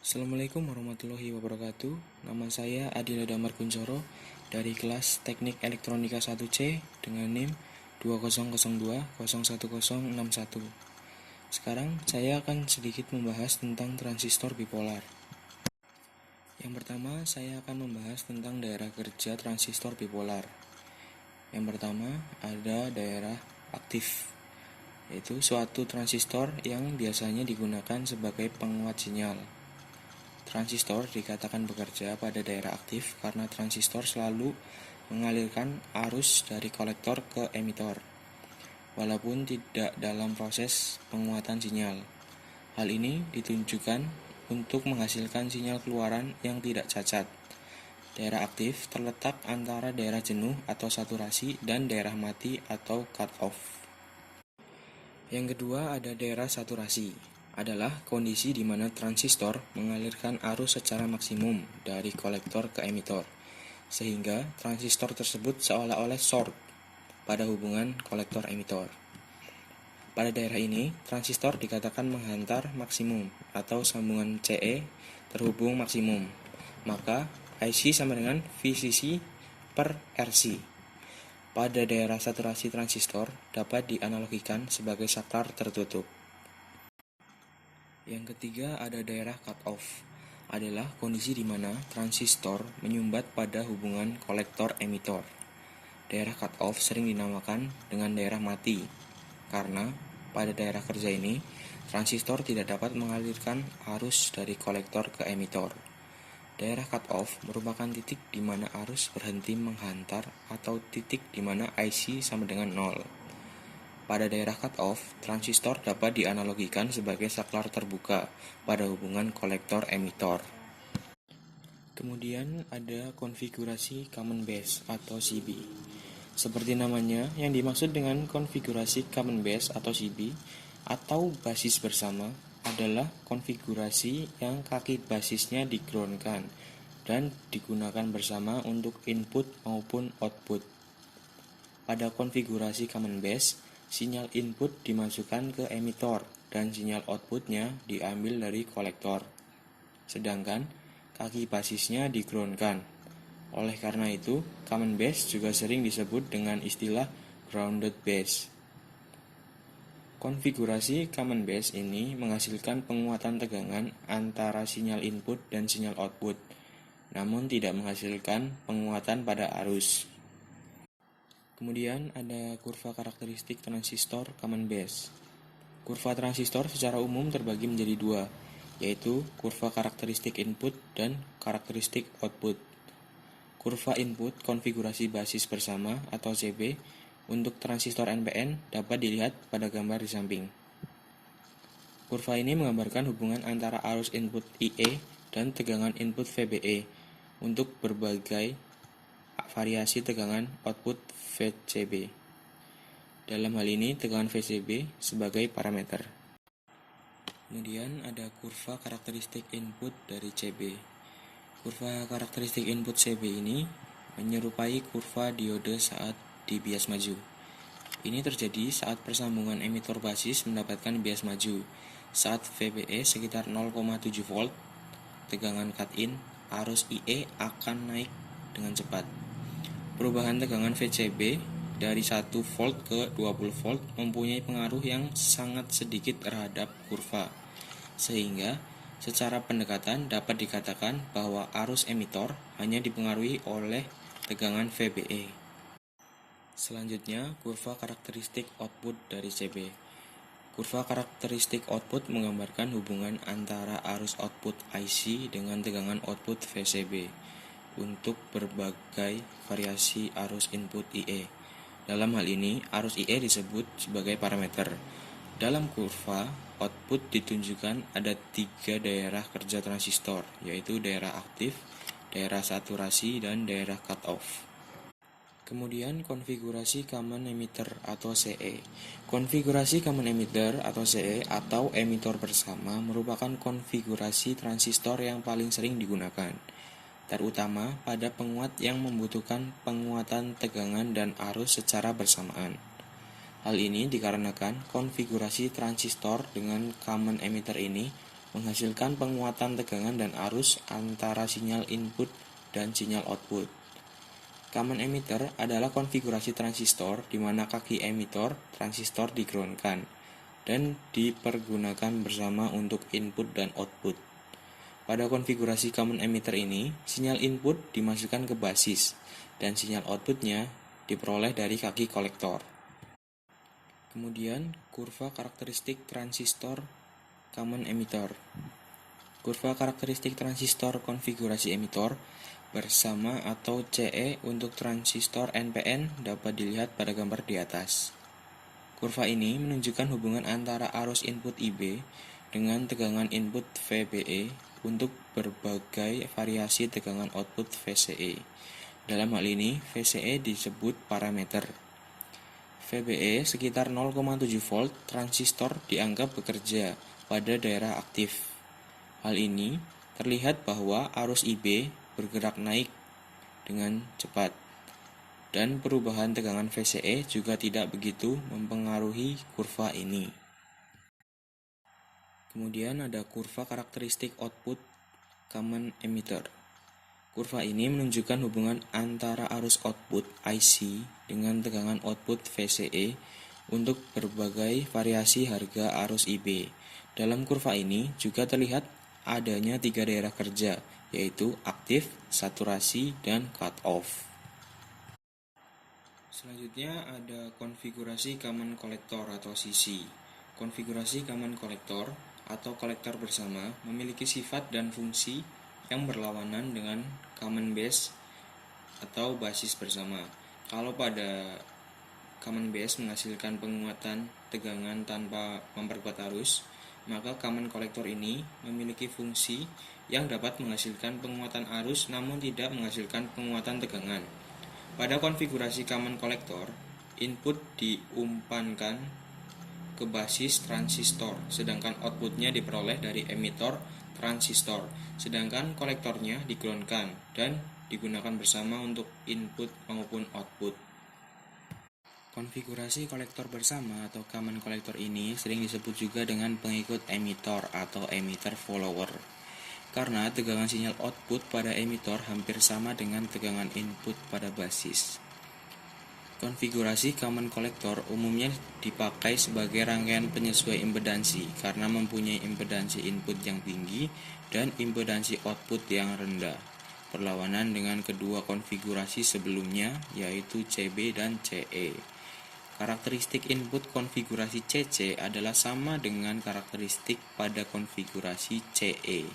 Assalamualaikum warahmatullahi wabarakatuh. Nama saya Adila Damar Kuncoro dari kelas Teknik Elektronika 1C dengan NIM 2002010061. Sekarang saya akan sedikit membahas tentang transistor bipolar. Yang pertama, saya akan membahas tentang daerah kerja transistor bipolar. Yang pertama, ada daerah aktif, yaitu suatu transistor yang biasanya digunakan sebagai penguat sinyal. Transistor dikatakan bekerja pada daerah aktif karena transistor selalu mengalirkan arus dari kolektor ke emitor, walaupun tidak dalam proses penguatan sinyal. Hal ini ditunjukkan untuk menghasilkan sinyal keluaran yang tidak cacat. Daerah aktif terletak antara daerah jenuh atau saturasi dan daerah mati atau cut-off. Yang kedua ada daerah saturasi, adalah kondisi di mana transistor mengalirkan arus secara maksimum dari kolektor ke emitor, sehingga transistor tersebut seolah-olah short pada hubungan kolektor-emitor. Pada daerah ini, transistor dikatakan menghantar maksimum atau sambungan CE terhubung maksimum, maka IC sama dengan VCC per RC. Pada daerah saturasi transistor dapat dianalogikan sebagai saklar tertutup. Yang ketiga ada daerah cut-off, adalah kondisi di mana transistor menyumbat pada hubungan kolektor-emitor. Daerah cut-off sering dinamakan dengan daerah mati, karena pada daerah kerja ini, transistor tidak dapat mengalirkan arus dari kolektor ke emitor. Daerah cut-off merupakan titik di mana arus berhenti menghantar atau titik di mana IC sama dengan 0. Pada daerah cut-off, transistor dapat dianalogikan sebagai saklar terbuka pada hubungan kolektor-emitor. Kemudian ada konfigurasi common base atau CB. Seperti namanya, yang dimaksud dengan konfigurasi common base atau CB atau basis bersama adalah konfigurasi yang kaki basisnya di-groundkan dan digunakan bersama untuk input maupun output. Pada konfigurasi common base, sinyal input dimasukkan ke emitor dan sinyal outputnya diambil dari kolektor. Sedangkan kaki basisnya di-groundkan. Oleh karena itu, common base juga sering disebut dengan istilah grounded base. Konfigurasi common base ini menghasilkan penguatan tegangan antara sinyal input dan sinyal output, namun tidak menghasilkan penguatan pada arus. Kemudian ada kurva karakteristik transistor common base. Kurva transistor secara umum terbagi menjadi dua, yaitu kurva karakteristik input dan karakteristik output. Kurva input konfigurasi basis bersama atau CB untuk transistor NPN dapat dilihat pada gambar di samping. Kurva ini menggambarkan hubungan antara arus input IE dan tegangan input VBE untuk berbagai variasi tegangan output VCB. Dalam hal ini, tegangan VCB sebagai parameter. Kemudian ada kurva karakteristik input dari CB. Kurva karakteristik input CB ini menyerupai kurva diode saat di bias maju. Ini terjadi saat persambungan emitor basis mendapatkan bias maju. Saat VBE sekitar 0,7 volt, tegangan cut-in, arus IE akan naik dengan cepat. Perubahan tegangan VCB dari 1 volt ke 20 volt mempunyai pengaruh yang sangat sedikit terhadap kurva, sehingga secara pendekatan dapat dikatakan bahwa arus emitor hanya dipengaruhi oleh tegangan VBE. Selanjutnya, kurva karakteristik output dari CB. Kurva karakteristik output menggambarkan hubungan antara arus output IC dengan tegangan output VCB untuk berbagai variasi arus input IE. Dalam hal ini, arus IE disebut sebagai parameter. Dalam kurva output ditunjukkan ada 3 daerah kerja transistor, yaitu daerah aktif, daerah saturasi, dan daerah cut-off. Kemudian konfigurasi common emitter atau CE. Konfigurasi common emitter atau CE atau emitor bersama merupakan konfigurasi transistor yang paling sering digunakan, terutama pada penguat yang membutuhkan penguatan tegangan dan arus secara bersamaan. Hal ini dikarenakan konfigurasi transistor dengan common emitter ini menghasilkan penguatan tegangan dan arus antara sinyal input dan sinyal output. Common emitter adalah konfigurasi transistor di mana kaki emitor transistor di-ground-kan dan dipergunakan bersama untuk input dan output. Pada konfigurasi common emitter ini, sinyal input dimasukkan ke basis dan sinyal outputnya diperoleh dari kaki kolektor. Kemudian, kurva karakteristik transistor common emitter. Kurva karakteristik transistor konfigurasi emitor bersama atau CE untuk transistor NPN dapat dilihat pada gambar di atas. Kurva ini menunjukkan hubungan antara arus input IB dengan tegangan input VBE untuk berbagai variasi tegangan output VCE. Dalam hal ini, VCE disebut parameter. VBE sekitar 0,7 volt, transistor dianggap bekerja pada daerah aktif. Hal ini terlihat bahwa arus IB bergerak naik dengan cepat, dan perubahan tegangan VCE juga tidak begitu mempengaruhi kurva ini. Kemudian ada kurva karakteristik output common emitter. Kurva ini menunjukkan hubungan antara arus output IC dengan tegangan output VCE untuk berbagai variasi harga arus IB. Dalam kurva ini juga terlihat adanya 3 daerah kerja, yaitu aktif, saturasi, dan cut-off. Selanjutnya ada konfigurasi common collector atau CC. Konfigurasi common collector atau kolektor bersama memiliki sifat dan fungsi yang berlawanan dengan common base atau basis bersama. Kalau pada common base menghasilkan penguatan tegangan tanpa memperkuat arus, maka common collector ini memiliki fungsi yang dapat menghasilkan penguatan arus namun tidak menghasilkan penguatan tegangan. Pada konfigurasi common collector, input diumpankan ke basis transistor, sedangkan outputnya diperoleh dari emitor transistor, sedangkan kolektornya di-ground-kan dan digunakan bersama untuk input maupun output. Konfigurasi kolektor bersama atau common collector ini sering disebut juga dengan pengikut emitor atau emitter follower, karena tegangan sinyal output pada emitor hampir sama dengan tegangan input pada basis. Konfigurasi common collector umumnya dipakai sebagai rangkaian penyesuai impedansi karena mempunyai impedansi input yang tinggi dan impedansi output yang rendah, berlawanan dengan kedua konfigurasi sebelumnya yaitu CB dan CE. Karakteristik input konfigurasi CC adalah sama dengan karakteristik pada konfigurasi CE.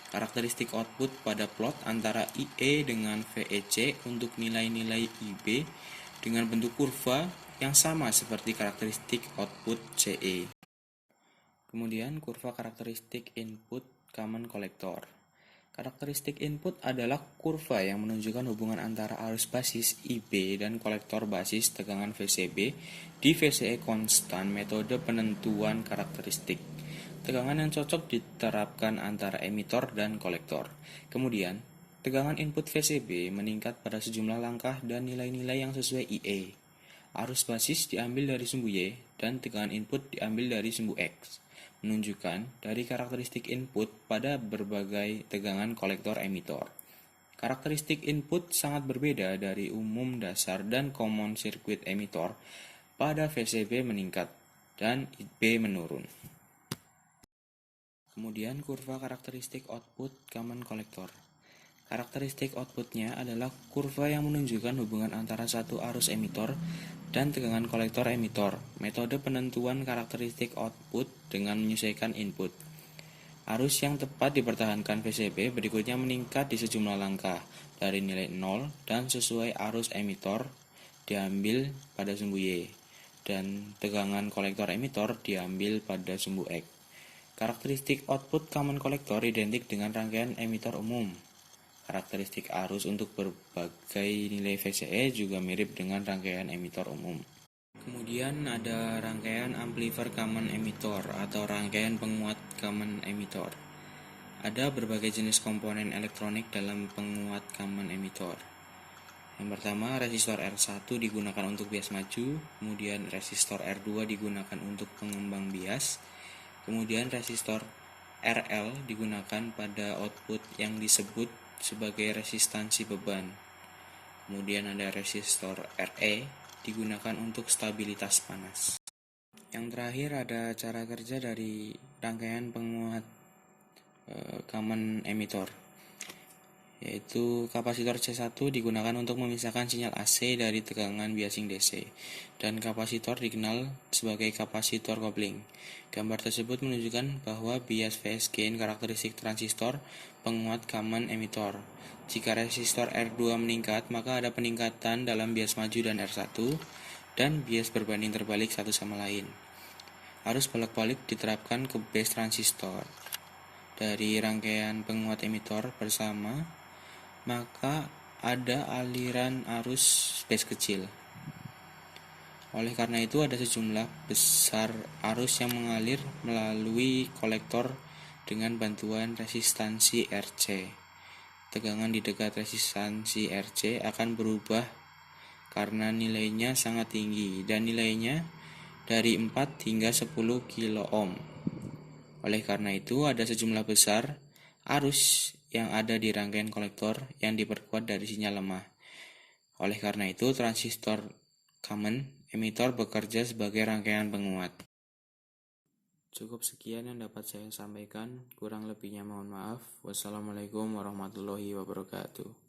Karakteristik output pada plot antara IE dengan VEC untuk nilai-nilai IB dengan bentuk kurva yang sama seperti karakteristik output CE. Kemudian kurva karakteristik input common collector. Karakteristik input adalah kurva yang menunjukkan hubungan antara arus basis IB dan kolektor basis tegangan VCB di VCE konstan metode penentuan karakteristik. Tegangan yang cocok diterapkan antara emitor dan kolektor. Kemudian, tegangan input VCB meningkat pada sejumlah langkah dan nilai-nilai yang sesuai IE. Arus basis diambil dari sumbu Y dan tegangan input diambil dari sumbu X, menunjukkan dari karakteristik input pada berbagai tegangan kolektor emitor. Karakteristik input sangat berbeda dari umum dasar dan common circuit emitor. Pada VCB meningkat dan IB menurun. Kemudian kurva karakteristik output common collector. Karakteristik outputnya adalah kurva yang menunjukkan hubungan antara satu arus emitor dan tegangan kolektor emitor. Metode penentuan karakteristik output dengan menyesuaikan input. Arus yang tepat dipertahankan VCB berikutnya meningkat di sejumlah langkah dari nilai 0 dan sesuai arus emitor diambil pada sumbu Y dan tegangan kolektor emitor diambil pada sumbu X. Karakteristik output common collector identik dengan rangkaian emitor umum. Karakteristik arus untuk berbagai nilai VCE juga mirip dengan rangkaian emitor umum. Kemudian ada rangkaian amplifier common emitter atau rangkaian penguat common emitter. Ada berbagai jenis komponen elektronik dalam penguat common emitter. Yang pertama, resistor R1 digunakan untuk bias maju, kemudian resistor R2 digunakan untuk pengembang bias, kemudian resistor RL digunakan pada output yang disebut sebagai resistansi beban. Kemudian ada resistor RE digunakan untuk stabilitas panas. Yang terakhir ada cara kerja dari rangkaian penguat common emitter, yaitu kapasitor C1 digunakan untuk memisahkan sinyal AC dari tegangan biasing DC, dan kapasitor dikenal sebagai kapasitor kopling. Gambar tersebut menunjukkan bahwa bias phase gain karakteristik transistor penguat common emitter. Jika resistor R2 meningkat, maka ada peningkatan dalam bias maju dan R1, dan bias berbanding terbalik satu sama lain. Arus bolak-balik diterapkan ke base transistor dari rangkaian penguat emitter bersama, maka ada aliran arus base kecil. Oleh karena itu ada sejumlah besar arus yang mengalir melalui kolektor dengan bantuan resistansi RC. Tegangan di dekat resistansi RC akan berubah karena nilainya sangat tinggi dan nilainya dari 4 hingga 10 kilo ohm. Oleh karena itu ada sejumlah besar arus yang ada di rangkaian kolektor yang diperkuat dari sinyal lemah. Oleh karena itu, transistor common emitter bekerja sebagai rangkaian penguat. Cukup sekian yang dapat saya sampaikan, kurang lebihnya mohon maaf. Wassalamualaikum warahmatullahi wabarakatuh.